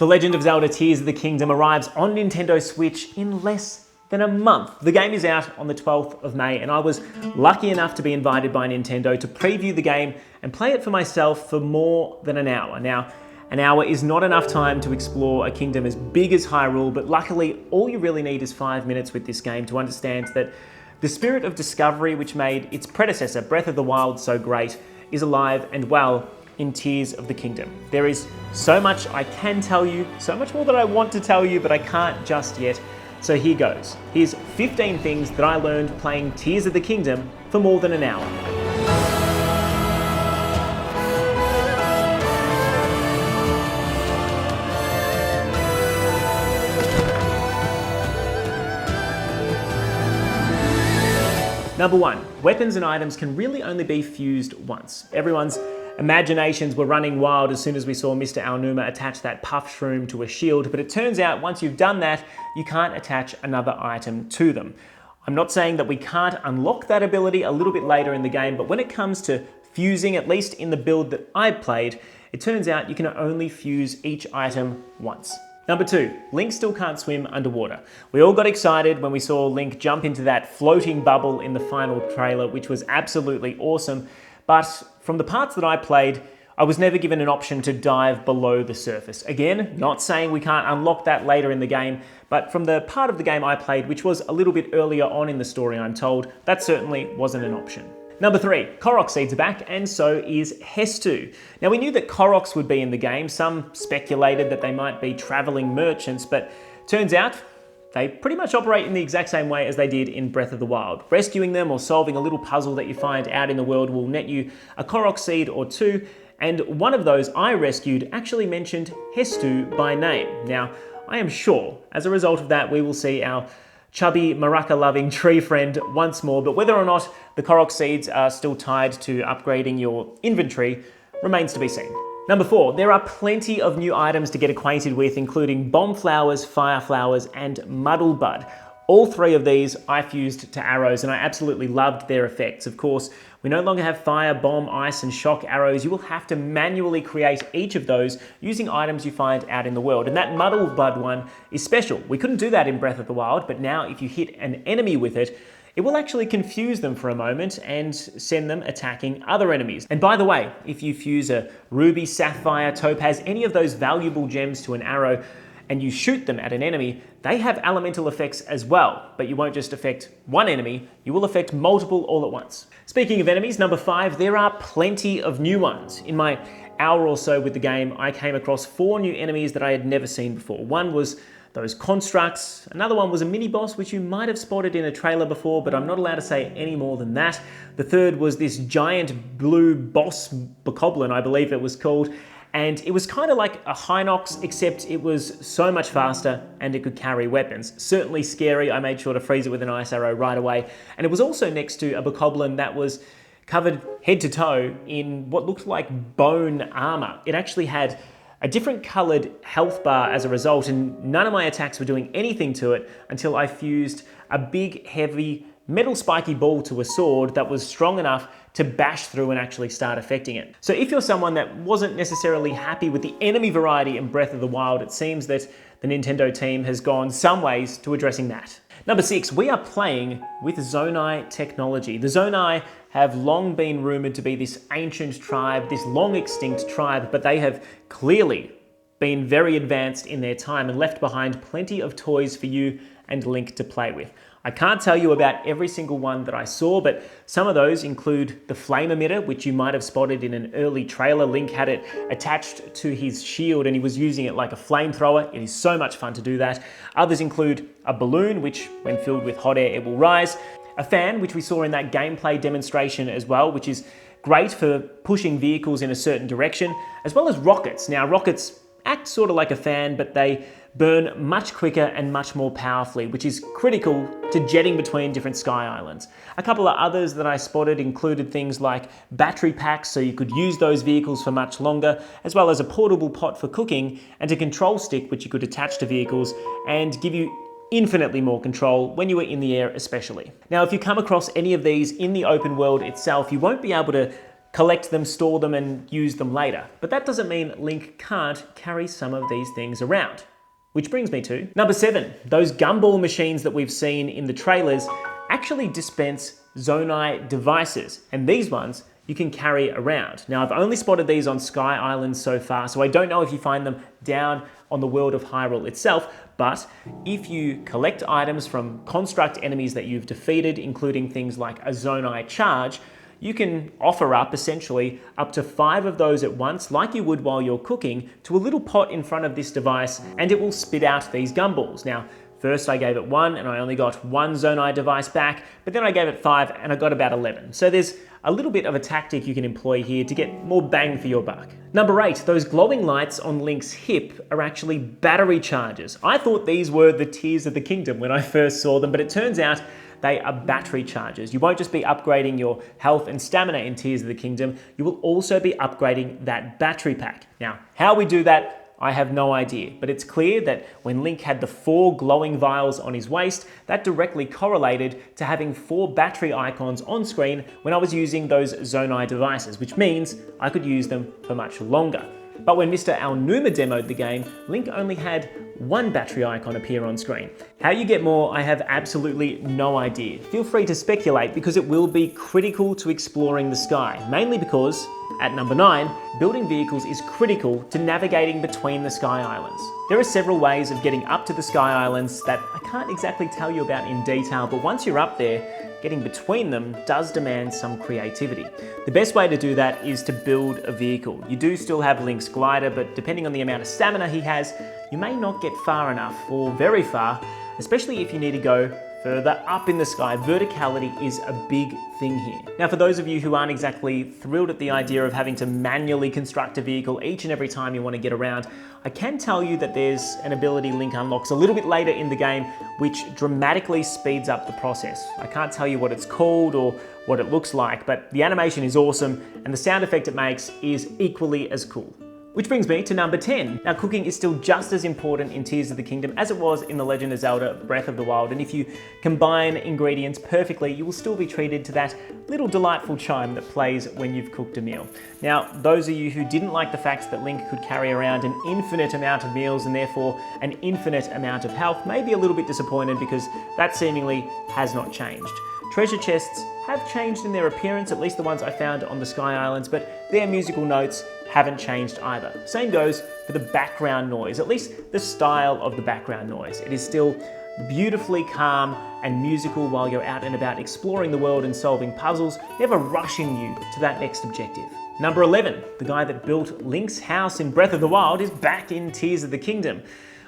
The Legend of Zelda Tears of the Kingdom arrives on Nintendo Switch in less than a month. The game is out on the 12th of May, and I was lucky enough to be invited by Nintendo to preview the game and play it for myself for more than an hour. Now, an hour is not enough time to explore a kingdom as big as Hyrule, but luckily all you really need is 5 minutes with this game to understand that the spirit of discovery which made its predecessor, Breath of the Wild, so great, is alive and well in Tears of the Kingdom. There is so much I can tell you, so much more that I want to tell you, but I can't just yet. So here goes. Here's 15 things that I learned playing Tears of the Kingdom for more than an hour. Number 1, weapons and items can really only be fused once. Everyone's imaginations were running wild as soon as we saw Mr. Aonuma attach that puff shroom to a shield, but it turns out once you've done that, you can't attach another item to them. I'm not saying that we can't unlock that ability a little bit later in the game, but when it comes to fusing, at least in the build that I played, it turns out you can only fuse each item once. Number 2, Link still can't swim underwater. We all got excited when we saw Link jump into that floating bubble in the final trailer, which was absolutely awesome. But from the parts that I played, I was never given an option to dive below the surface. Again, not saying we can't unlock that later in the game, but from the part of the game I played, which was a little bit earlier on in the story, I'm told, that certainly wasn't an option. Number 3, Korok seeds are back, and so is Hestu. Now, we knew that Koroks would be in the game. Some speculated that they might be traveling merchants, but turns out they pretty much operate in the exact same way as they did in Breath of the Wild. Rescuing them or solving a little puzzle that you find out in the world will net you a Korok seed or 2, and one of those I rescued actually mentioned Hestu by name. Now, I am sure, as a result of that, we will see our chubby, maraca-loving tree friend once more, but whether or not the Korok seeds are still tied to upgrading your inventory remains to be seen. Number 4, there are plenty of new items to get acquainted with, including Bomb Flowers, Fire Flowers, and Muddle Bud. All 3 of these I fused to arrows, and I absolutely loved their effects. Of course, we no longer have fire, bomb, ice, and shock arrows. You will have to manually create each of those using items you find out in the world. And that Muddle Bud one is special. We couldn't do that in Breath of the Wild, but now if you hit an enemy with it, it will actually confuse them for a moment and send them attacking other enemies. And by the way, if you fuse a ruby, sapphire, topaz, any of those valuable gems to an arrow, and you shoot them at an enemy, they have elemental effects as well, but you won't just affect one enemy, you will affect multiple all at once. Speaking of enemies, number 5, there are plenty of new ones. In my hour or so with the game, I came across 4 new enemies that I had never seen before. One was those constructs, another one was a mini-boss which you might have spotted in a trailer before, but I'm not allowed to say any more than that. The third was this giant blue boss bokoblin, I believe it was called, and it was kind of like a Hinox, except it was so much faster and it could carry weapons. Certainly scary. I made sure to freeze it with an ice arrow right away. And it was also next to a bokoblin that was covered head to toe in what looked like bone armor. It actually had a different colored health bar as a result, and none of my attacks were doing anything to it until I fused a big, heavy, metal spiky ball to a sword that was strong enough to bash through and actually start affecting it. So if you're someone that wasn't necessarily happy with the enemy variety in Breath of the Wild, it seems that the Nintendo team has gone some ways to addressing that. Number 6, we are playing with Zonai technology. The Zonai have long been rumored to be this ancient tribe, this long extinct tribe, but they have clearly been very advanced in their time and left behind plenty of toys for you and Link to play with. I can't tell you about every single one that I saw, but some of those include the flame emitter, which you might have spotted in an early trailer. Link had it attached to his shield and he was using it like a flamethrower. It is so much fun to do that. Others include a balloon, which when filled with hot air, it will rise. A fan, which we saw in that gameplay demonstration as well, which is great for pushing vehicles in a certain direction, as well as rockets. Now, rockets act sort of like a fan, but they burn much quicker and much more powerfully, which is critical to jetting between different sky islands. A couple of others that I spotted included things like battery packs, so you could use those vehicles for much longer, as well as a portable pot for cooking, and a control stick which you could attach to vehicles and give you infinitely more control when you were in the air especially. Now, if you come across any of these in the open world itself, you won't be able to collect them, store them, and use them later. But that doesn't mean Link can't carry some of these things around. Which brings me to number 7. Those gumball machines that we've seen in the trailers actually dispense Zonai devices, and these ones you can carry around. Now, I've only spotted these on Sky Island so far, so I don't know if you find them down on the world of Hyrule itself, but if you collect items from construct enemies that you've defeated, including things like a Zonai charge, you can offer up essentially up to 5 of those at once, like you would while you're cooking, to a little pot in front of this device, and it will spit out these gumballs. Now, first I gave it 1 and I only got 1 Zonai device back, but then I gave it 5 and I got about 11. So there's a little bit of a tactic you can employ here to get more bang for your buck. Number 8, those glowing lights on Link's hip are actually battery chargers. I thought these were the Tears of the Kingdom when I first saw them, but it turns out they are battery chargers. You won't just be upgrading your health and stamina in Tears of the Kingdom, you will also be upgrading that battery pack. Now, how we do that, I have no idea, but it's clear that when Link had the 4 glowing vials on his waist, that directly correlated to having 4 battery icons on screen when I was using those Zonai devices, which means I could use them for much longer. But when Mr. Aonuma demoed the game, Link only had 1 battery icon appear on screen. How you get more, I have absolutely no idea. Feel free to speculate because it will be critical to exploring the sky, mainly because, at number 9, building vehicles is critical to navigating between the Sky Islands. There are several ways of getting up to the Sky Islands that I can't exactly tell you about in detail, but once you're up there, getting between them does demand some creativity. The best way to do that is to build a vehicle. You do still have Link's glider, but depending on the amount of stamina he has, you may not get far enough or very far, especially if you need to go further up in the sky. Verticality is a big thing here. Now, for those of you who aren't exactly thrilled at the idea of having to manually construct a vehicle each and every time you want to get around, I can tell you that there's an ability Link unlocks a little bit later in the game which dramatically speeds up the process. I can't tell you what it's called or what it looks like, but the animation is awesome and the sound effect it makes is equally as cool. Which brings me to number 10. Now, cooking is still just as important in Tears of the Kingdom as it was in The Legend of Zelda Breath of the Wild, and if you combine ingredients perfectly, you will still be treated to that little delightful chime that plays when you've cooked a meal. Now, those of you who didn't like the fact that Link could carry around an infinite amount of meals and therefore an infinite amount of health may be a little bit disappointed because that seemingly has not changed. Treasure chests have changed in their appearance, at least the ones I found on the Sky Islands, but their musical notes haven't changed either. Same goes for the background noise, at least the style of the background noise. It is still beautifully calm and musical while you're out and about exploring the world and solving puzzles, never rushing you to that next objective. Number 11, the guy that built Link's house in Breath of the Wild is back in Tears of the Kingdom.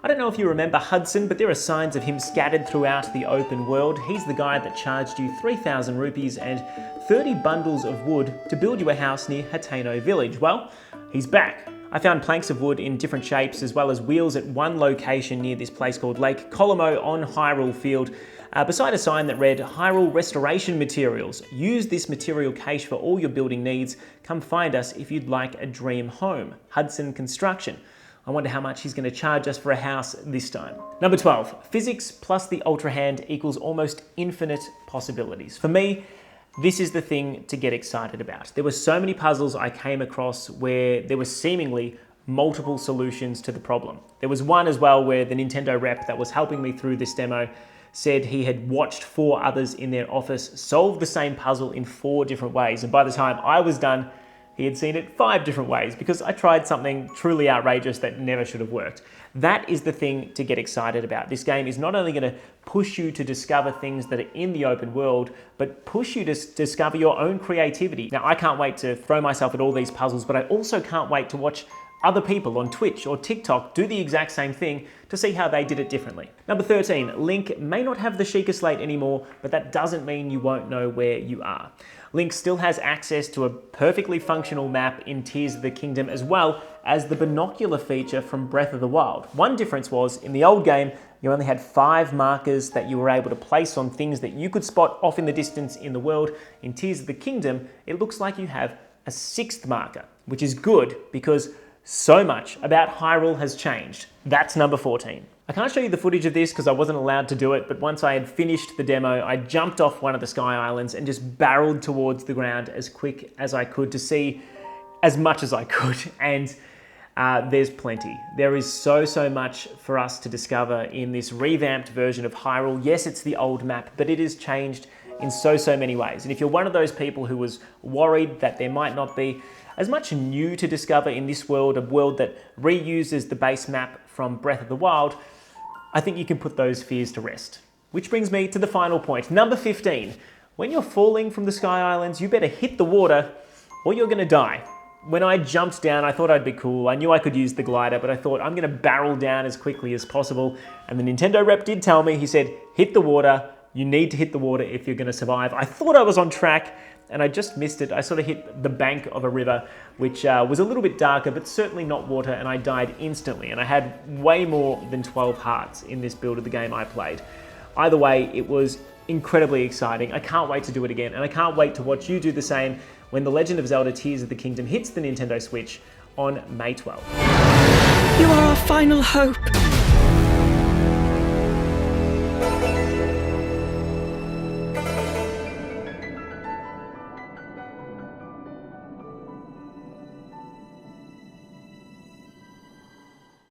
I don't know if you remember Hudson, but there are signs of him scattered throughout the open world. He's the guy that charged you 3,000 rupees and 30 bundles of wood to build you a house near Hateno village. Well, he's back. I found planks of wood in different shapes as well as wheels at one location near this place called Lake Colomo on Hyrule Field, beside a sign that read Hyrule Restoration Materials. Use this material cache for all your building needs. Come find us if you'd like a dream home. Hudson Construction. I wonder how much he's going to charge us for a house this time. Number 12, physics plus the Ultra Hand equals almost infinite possibilities. For me, this is the thing to get excited about. There were so many puzzles I came across where there were seemingly multiple solutions to the problem. There was one as well where the Nintendo rep that was helping me through this demo said he had watched 4 others in their office solve the same puzzle in 4 different ways. And by the time I was done, he had seen it 5 different ways because I tried something truly outrageous that never should have worked. That is the thing to get excited about. This game is not only going to push you to discover things that are in the open world, but push you to discover your own creativity. Now, I can't wait to throw myself at all these puzzles, but I also can't wait to watch other people on Twitch or TikTok do the exact same thing to see how they did it differently. Number 13, Link may not have the Sheikah Slate anymore, but that doesn't mean you won't know where you are. Link still has access to a perfectly functional map in Tears of the Kingdom as well as the binocular feature from Breath of the Wild. One difference was, in the old game, you only had 5 markers that you were able to place on things that you could spot off in the distance in the world. In Tears of the Kingdom, it looks like you have a 6th marker, which is good because So much about Hyrule has changed. That's number 14. I can't show you the footage of this because I wasn't allowed to do it, but once I had finished the demo, I jumped off one of the Sky Islands and just barreled towards the ground as quick as I could to see as much as I could. And there's plenty. There is so much for us to discover in this revamped version of Hyrule. Yes, it's the old map, but it is changed in so many ways. And if you're one of those people who was worried that there might not be as much new to discover in this world, a world that reuses the base map from Breath of the Wild, I think you can put those fears to rest. Which brings me to the final point, number 15. When you're falling from the Sky Islands, you better hit the water or you're gonna die. When I jumped down, I thought I'd be cool. I knew I could use the glider, but I thought I'm gonna barrel down as quickly as possible. And the Nintendo rep did tell me, he said, hit the water. You need to hit the water if you're gonna survive. I thought I was on track and I just missed it. I sort of hit the bank of a river, which was a little bit darker, but certainly not water, and I died instantly. And I had way more than 12 hearts in this build of the game I played. Either way, it was incredibly exciting. I can't wait to do it again, and I can't wait to watch you do the same when The Legend of Zelda Tears of the Kingdom hits the Nintendo Switch on May 12th. You are our final hope.